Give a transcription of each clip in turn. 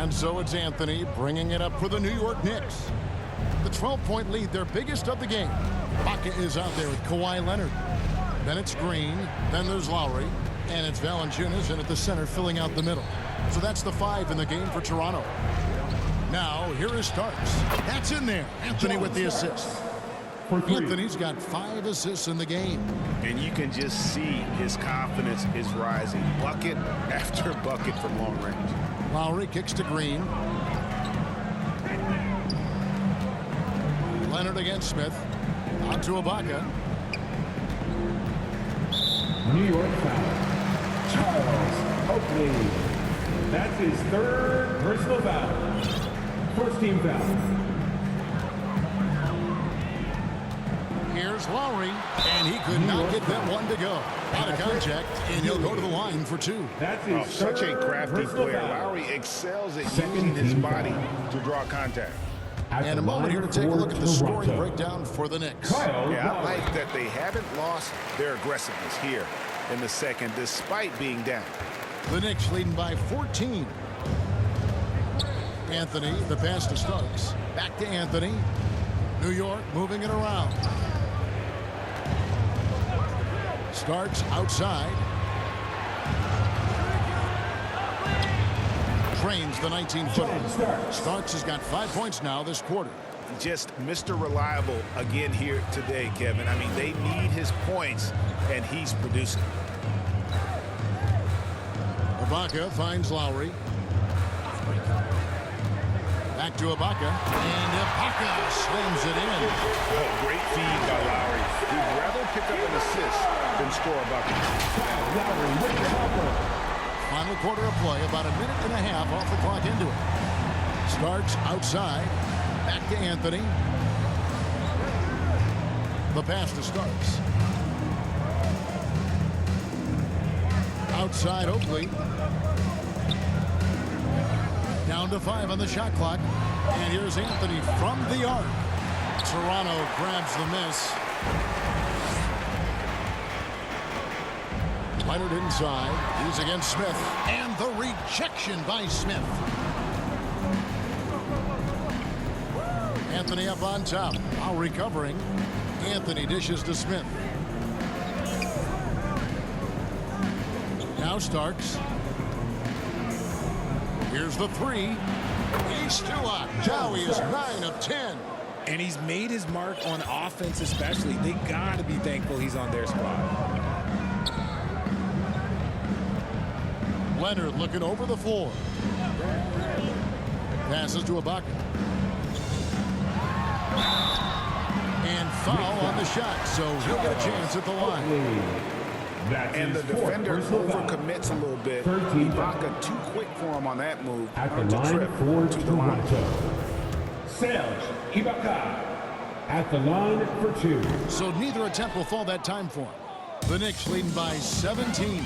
And so it's Anthony bringing it up for the New York Knicks. The 12-point lead, their biggest of the game. Ibaka is out there with Kawhi Leonard. Then it's Green. Then there's Lowry. And it's Valanciunas in at the center filling out the middle. So that's the 5 in the game for Toronto. Now, here is Starks. That's in there. Anthony with the assist. Anthony's got 5 assists in the game. And you can just see his confidence is rising. Bucket after bucket from long range. Lowry kicks to Green. Leonard against Smith. On to Ibaka. New York foul. Charles Oakley. That's his 3rd personal foul. First team foul. Here's Lowry, and he could not get that one to go. Out of contact, and he'll go to the line for 2. That's his such a crafty player. foul. Lowry excels at using his body to draw contact. And a moment here to take a look at the scoring breakdown for the Knicks. Yeah, I like that they haven't lost their aggressiveness here in the second, despite being down. The Knicks leading by 14. Anthony, the pass to Starks. Back to Anthony. New York moving it around. Starks outside. Drains the 19-footer. Starks has got 5 points now this quarter. Just Mr. Reliable again here today, Kevin. I mean, they need his points, and he's producing. Ibaka finds Lowry. Back to Ibaka. And Ibaka slams it in. Oh, great feed by Lowry. He'd rather pick up an assist than score a bucket. Lowry with the helper. Final quarter of play, about a minute and a half off the clock into it. Starks outside. Back to Anthony. The pass to Starks. Outside Oakley. Down to 5 on the shot clock. And here's Anthony from the arc. Toronto grabs the miss. Leonard inside. He's against Smith. And the rejection by Smith. Anthony up on top. Now recovering. Anthony dishes to Smith. Now Starks. Here's the 3. He's still out. Now he is 9 of 10. And he's made his mark on offense especially. They got to be thankful he's on their squad. Leonard looking over the floor. Passes to Ibaka. And foul on the shot, so he'll get a chance at the line. And the defender overcommits a little bit. Ibaka too quick for him on that move. At the line for Toronto. Serge Ibaka at the line for 2. So neither attempt will fall that time for him. The Knicks leading by 17.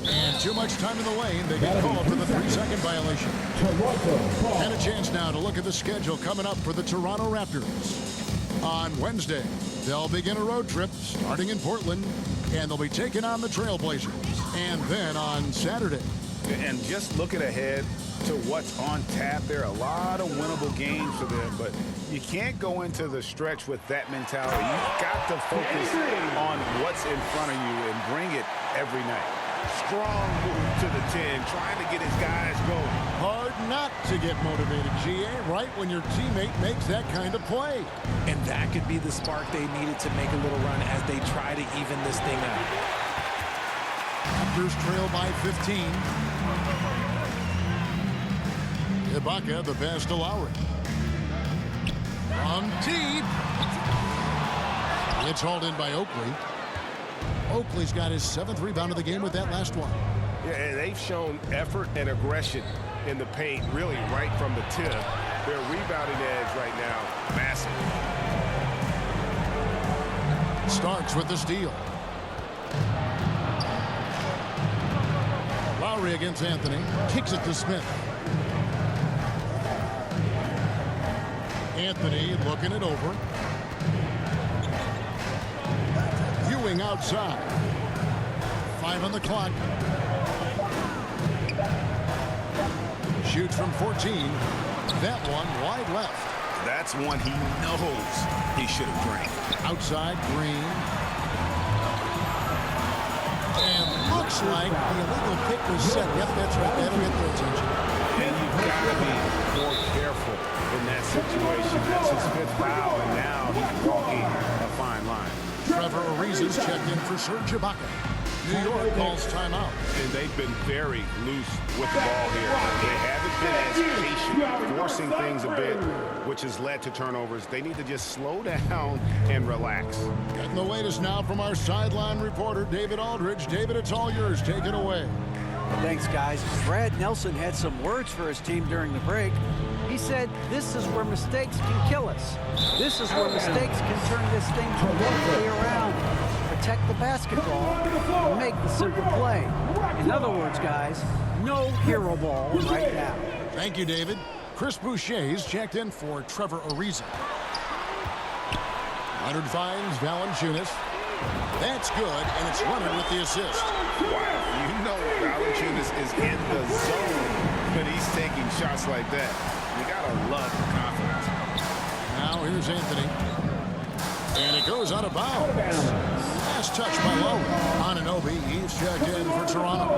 And too much time in the lane. They get called for the 3-second violation. And a chance now to look at the schedule coming up for the Toronto Raptors. On Wednesday, they'll begin a road trip starting in Portland, and they'll be taking on the Trailblazers. And then on Saturday. And just looking ahead to what's on tap, there are a lot of winnable games for them, but you can't go into the stretch with that mentality. You've got to focus on what's in front of you and bring it every night. Strong move to the 10, trying to get his guys going. Hard not to get motivated, GA, right when your teammate makes that kind of play. And that could be the spark they needed to make a little run as they try to even this thing out. Raptors trail by 15. Ibaka, the pass to Lowry. From deep. It's hauled in by Oakley. Oakley's got his 7th rebound of the game with that last one. Yeah, and they've shown effort and aggression in the paint, really right from the tip. Their rebounding edge right now, massive. Starks with the steal. Lowry against Anthony. Kicks it to Smith. Anthony looking it over. Ewing outside. 5 on the clock. Shoots from 14. That one wide left. That's one he knows he should have drank. Outside, Green. And looks like the illegal pick was set. Yep, that's right. That'll get their attention. And you've got to be more careful in that situation. That's his 5th foul, and now he's walking a fine line. Trevor Ariza's checked in for Serge Ibaka. New York calls timeout. And they've been very loose with the ball here. They haven't been as patient, forcing things a bit, which has led to turnovers. They need to just slow down and relax. Getting the latest now from our sideline reporter, David Aldridge. David, it's all yours. Take it away. Thanks, guys. Brad Nelson had some words for his team during the break. He said, "This is where mistakes can kill us. This is where mistakes can turn this thing completely around. Protect the basketball and make the simple play." In other words, guys, no hero ball right now. Thank you, David. Chris Boucher's checked in for Trevor Ariza. Leonard finds Valanciunas. That's good, and it's Leonard with the assist. Wow, you know Valanciunas is in the zone when he's taking shots like that. You gotta love the confidence. Now here's Anthony. And it goes out of bounds. Last touch by Lowry. Anunoby, he's checked in for Toronto.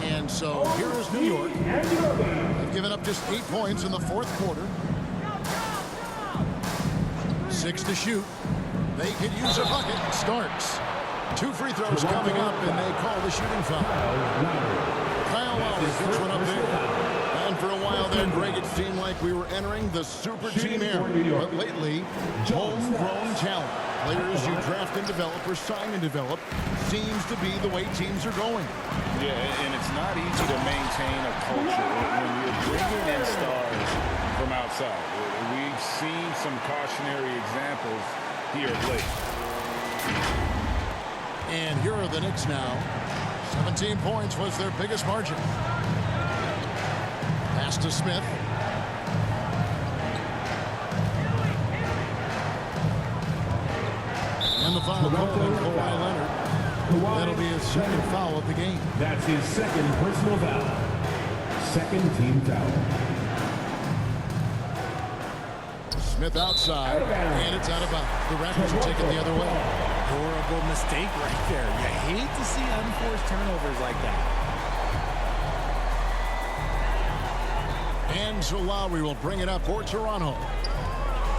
And so here is New York. They've given up just 8 points in the 4th quarter. 6 to shoot. They could use a bucket. Starks. 2 free throws coming up, and they call the shooting foul. Kyle Lowry puts one up there. And for a while there, Greg, it seemed like we were entering the super team era. But lately, homegrown talent, players you draft and develop or sign and develop, seems to be the way teams are going. Yeah, and it's not easy to maintain a culture when you're bringing in stars from outside. We've seen some cautionary examples here of late. And here are the Knicks now. 17 points was their biggest margin. Pass to Smith. And the foul called on Kawhi Leonard. That'll be his 2nd foul of the game. That's his 2nd personal foul. 2nd team foul. Smith outside, and it's out of bounds. The Raptors will take it the other way. Horrible mistake right there. You hate to see unforced turnovers like that. And so Lowry will bring it up for Toronto.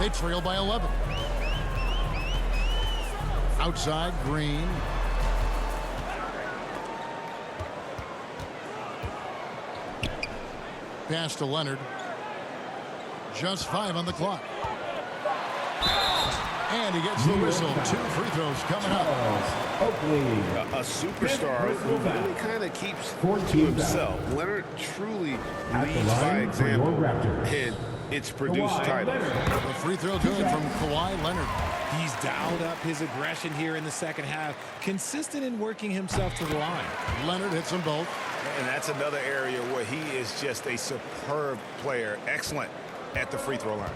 They trail by 11. Outside, Green. Pass to Leonard. Just 5 on the clock. And he gets the whistle. 2 free throws coming up. A superstar who really kind of keeps to himself. Leonard truly leads by example, and it's produced titles. The free throw good from Kawhi Leonard. He's dialed up his aggression here in the 2nd half, consistent in working himself to the line. Leonard hits them both. And that's another area where he is just a superb player. Excellent at the free throw line.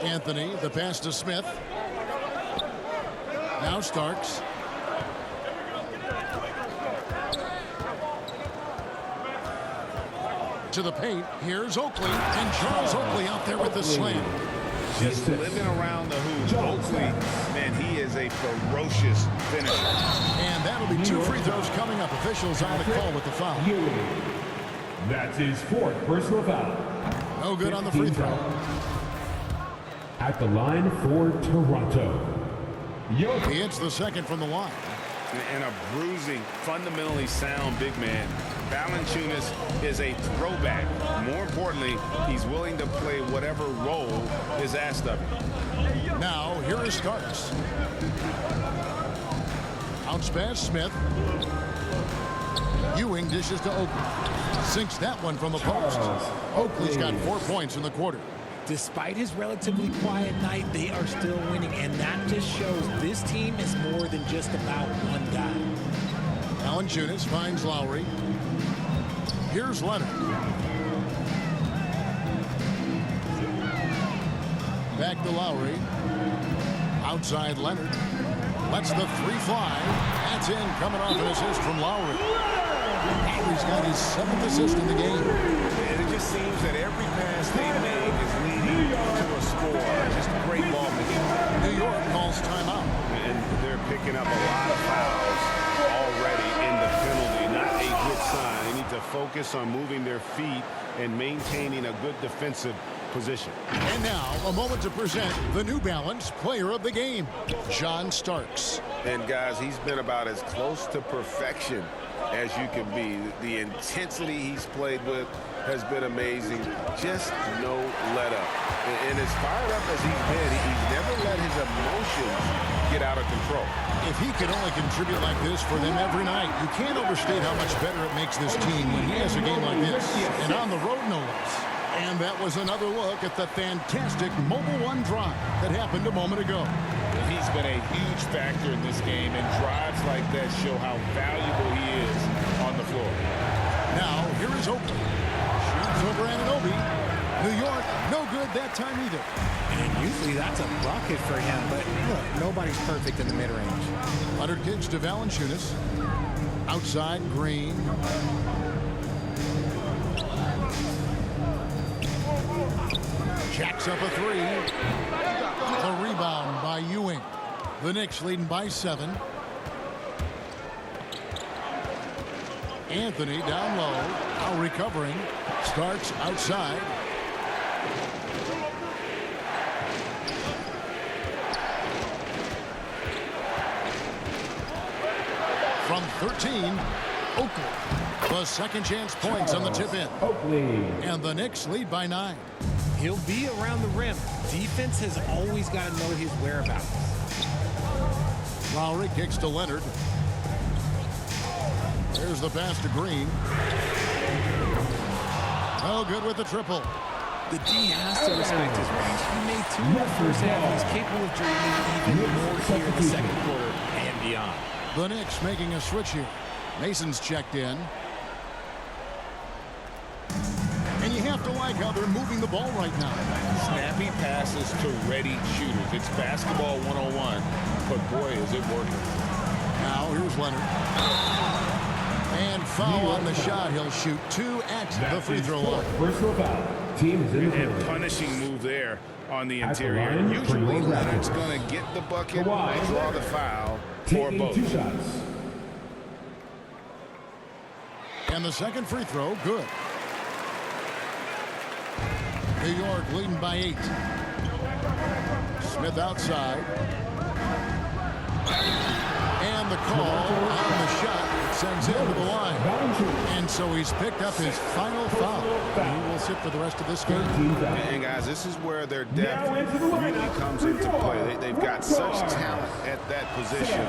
Anthony, the pass to Smith. Now Starks. To the paint. Here's Oakley. And Charles Oakley out there with the slam. Just living around the hoop. Oakley, man, he is a ferocious finisher. And that'll be 2 free throws coming up. Officials on the call with the foul. That's his 4th personal foul. No good on the free throw. At the line for Toronto. He hits the 2nd from the line. And a bruising, fundamentally sound big man. Valanciunas is a throwback. More importantly, he's willing to play whatever role is asked of him. Now, here is Starks. Bounce pass, Smith. Ewing dishes to Oakley. Sinks that one from the post. Oakley's got 4 points in the quarter. Despite his relatively quiet night, they are still winning, and that just shows this team is more than just about one guy. Valanciunas finds Lowry. Here's Leonard. Back to Lowry. Outside Leonard. Lets the three fly. That's in, coming off an assist from Lowry. Lowry's got his 7th assist in the game. And it just seems that every pass they make is leading to a score. Just great ball making. New York calls timeout. And they're picking up a lot of fouls already in the penalty. Not a good sign. They need to focus on moving their feet and maintaining a good defensive position. And now, a moment to present the New Balance Player of the Game, John Starks. And guys, he's been about as close to perfection as you can be. The intensity he's played with has been amazing. Just no let up. And as fired up as he's been, he's never let his emotions get out of control. If he could only contribute like this for them every night, you can't overstate how much better it makes this team when he has a game like this. And on the road, no less. And that was another look at the fantastic Mobile One drive that happened a moment ago. He's been a huge factor in this game, and drives like that show how valuable he is on the floor. Now, here is Oakley. Shoots over Anunoby. New York, no good that time either. And usually that's a bucket for him, but look, nobody's perfect in the mid-range. Leonard kicks to Valanciunas. Outside, Green. Jacks up a three. The rebound by Ewing. The Knicks leading by 7. Anthony down low. Now recovering. Starks outside. From 13, Oakley. The second chance points on the tip in. Oakley. And the Knicks lead by 9. He'll be around the rim. Defense has always got to know his whereabouts. Lowry kicks to Leonard. There's the pass to Green. Oh, good with the triple. The D has to respect his range. He made 2 in the first half. He's capable of driving even more here in the second quarter and beyond. The Knicks making a switch here. Mason's checked in. And you have to like how they're moving the ball right now. Snappy passes to ready shooters. It's basketball 101, but boy, is it working. Now, here's Leonard. And foul on the shot. He'll shoot 2 at the free throw line. Personal foul. Team is in the And penalty. punishing move there on the At the interior. line, Usually, Raptors. Leonard's going to get the bucket Kawhi. and draw the foul for Taking both. 2 shots. And the second free throw, good. New York leading by 8. Smith outside. And the call on the shot sends him to the line. And so he's picked up his final foul. He will sit for the rest of this game. And guys, this is where their depth really comes into play. They've got such talent at that position.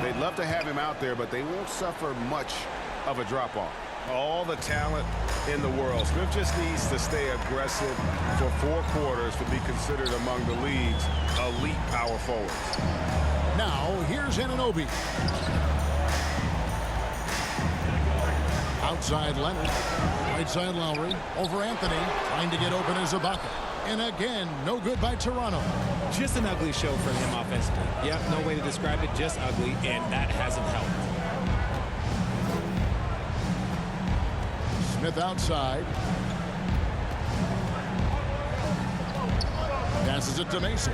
They'd love to have him out there, but they won't suffer much of a drop-off. All the talent in the world. Smith just needs to stay aggressive for 4 quarters to be considered among the league's elite power forwards. Now, here's Anunoby. Outside Leonard. Right side Lowry. Over Anthony. Trying to get open as Ibaka. And again, no good by Toronto. Just an ugly show from him offensively. Yep, no way to describe it, just ugly, and that hasn't helped. Smith outside. Passes it to Mason.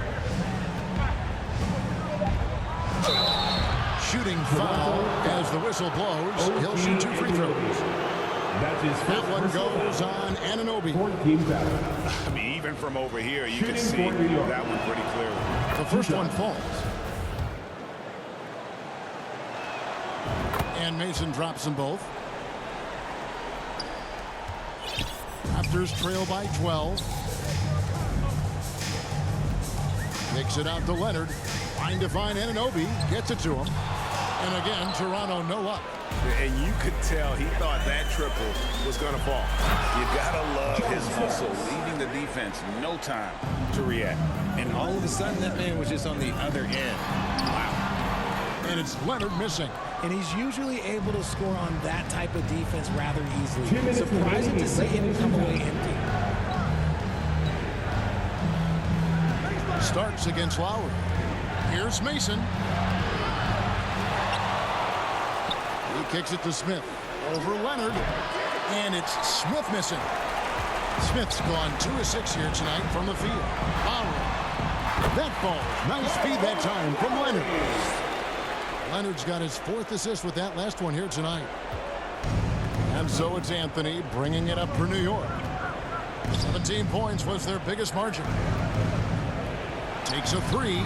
Shooting foul as the whistle blows. He'll shoot 2 free throws. That one goes on Anunoby. I mean, even from over here, you can see that one pretty clearly. The first one falls. And Mason drops them both. Raptors trail by 12. Kicks it out to Leonard. Trying to find Anunoby. Gets it to him. And again, Toronto no up. And you could tell he thought that triple was going to fall. You got to love his hustle, leaving the defense no time to react. And all of a sudden, that man was just on the other end. Wow. And it's Leonard missing. And he's usually able to score on that type of defense rather easily. Surprising to see him come away empty. Starks against Lowry. Here's Mason. He kicks it to Smith. Over Leonard. And it's Smith missing. Smith's gone 2 of 6 here tonight from the field. Lowry. That ball. Nice speed that time from Leonard. Leonard's got his 4th assist with that last one here tonight. And so it's Anthony bringing it up for New York. 17 points was their biggest margin. Takes a 3.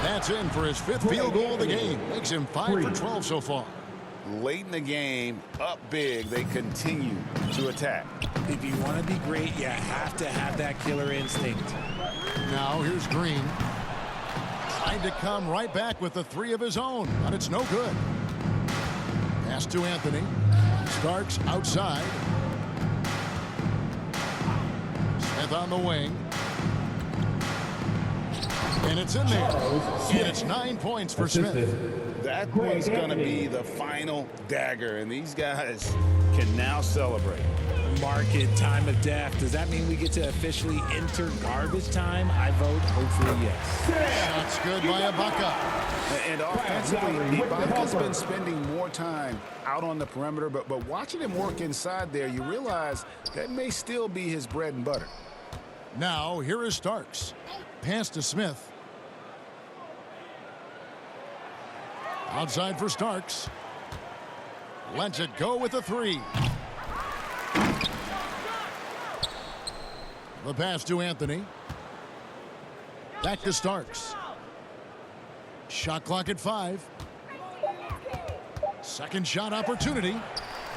That's in for his 5th field goal of the game. Makes him 5 for 12 so far. Late in the game, up big, they continue to attack. If you want to be great, you have to have that killer instinct. Now here's Green. Tried to come right back with the 3 of his own, but it's no good. Pass to Anthony. Starks outside. Smith on the wing. And it's in there. And it's 9 points for Smith. That one's going to be the final dagger, and these guys can now celebrate. Market time of death. Does that mean we get to officially enter garbage time? I vote hopefully yes. That's good by Ibaka. And offensively, Ibaka's been spending more time out on the perimeter, but watching him work inside there, you realize that may still be his bread and butter. Now, here is Starks. Pass to Smith. Outside for Starks. Lets it go with a 3. The pass to Anthony. Back to Starks. Shot clock at 5. Second shot opportunity.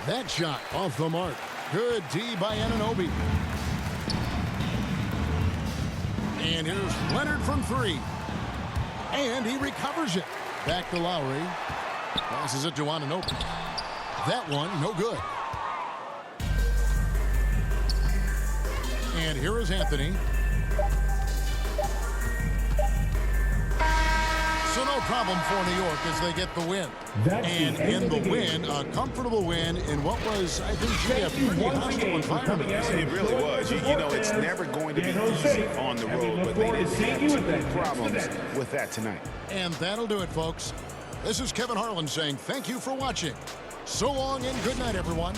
That shot off the mark. Good D by Anunoby. And here's Leonard from 3. And he recovers it. Back to Lowry. Passes it to Anunoby. That one, no good. And here is Anthony. So no problem for New York as they get the win. And in the win, a comfortable win in what was, I think, a pretty hostile environment. It really was. You know, it's never going to be easy on the road, but they didn't have too many problems with that tonight. And that'll do it, folks. This is Kevin Harlan saying thank you for watching. So long and good night, everyone.